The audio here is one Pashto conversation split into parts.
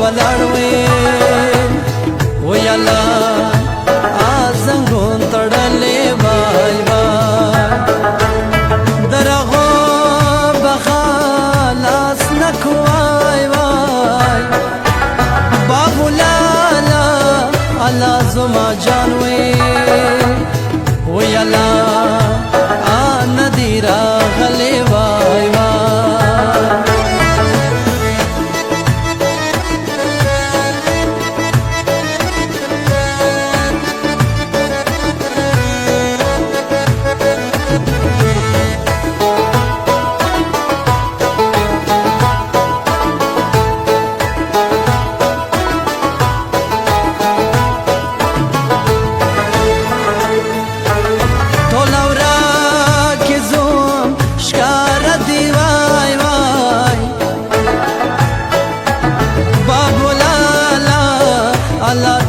ولاړ وې وای الله زنګون تړلې وای وای درغو بخلاص نکوای وای بابو لالا الله زما جان وې وای الله ندی راغلې وای وای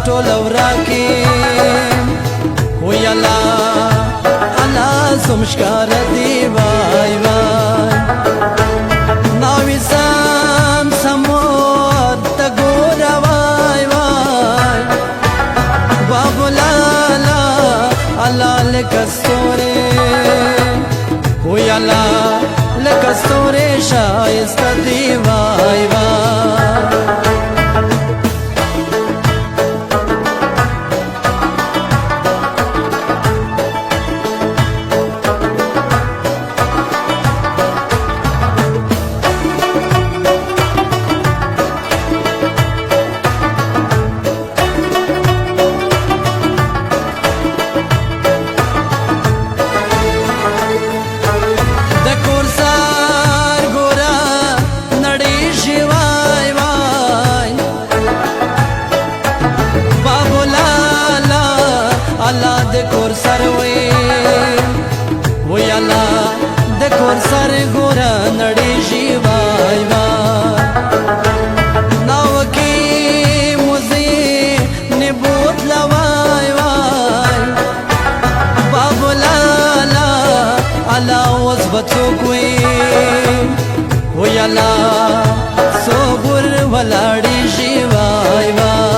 ټول وراکي وای الله الله سمشکار دی وای وای ناوی سم سمور ته ګور وای وای بابو لالا الله لکستوره وای الله لکستوره شایسته دی وای وای الله د کور سر وې وای الله د کور سر ګور نړۍ شي وای وای ناو کې موزي نبوت لوای وای بابو لالا الله اوس بڅوک وې وای الله صبر ولاړې شي وای وای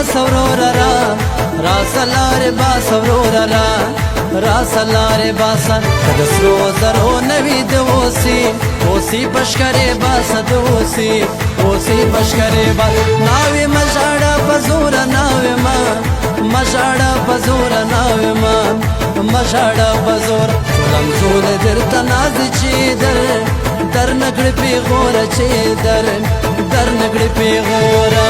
سورورا راسلار با سورورا راسلار با سر کدسرو زرو نوی دوسی اوسی بشکره با سدوسی اوسی بشکره با ناوی مجاڑا بزورا ناوی ما مجاڑا بزورا ناوی ما مجاڑا بزور چولم زول در تنازی چی در نگڑی پی غورا چی در نگڑی پی غورا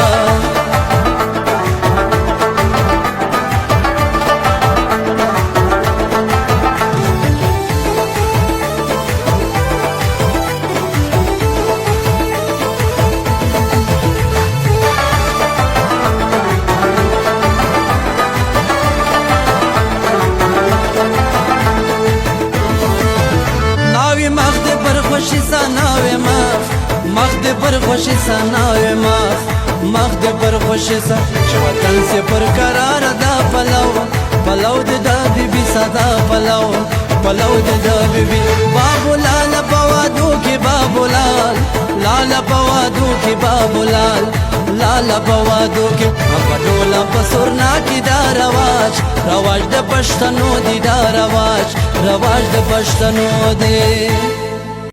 خوشی سناوی مخ دی پر خوشی سناوی مخ دی پر خوشی سن شوطن سے پر قرار دا پلو دی دا بی بی صدا پلو دی دا بی بی بابو لال پوادو کی بابو لال پوادو کی بابو لال پوادو کی اپا پسورنا کی دا رواج دا پشتنو دی دا رواج دا پشتنو دی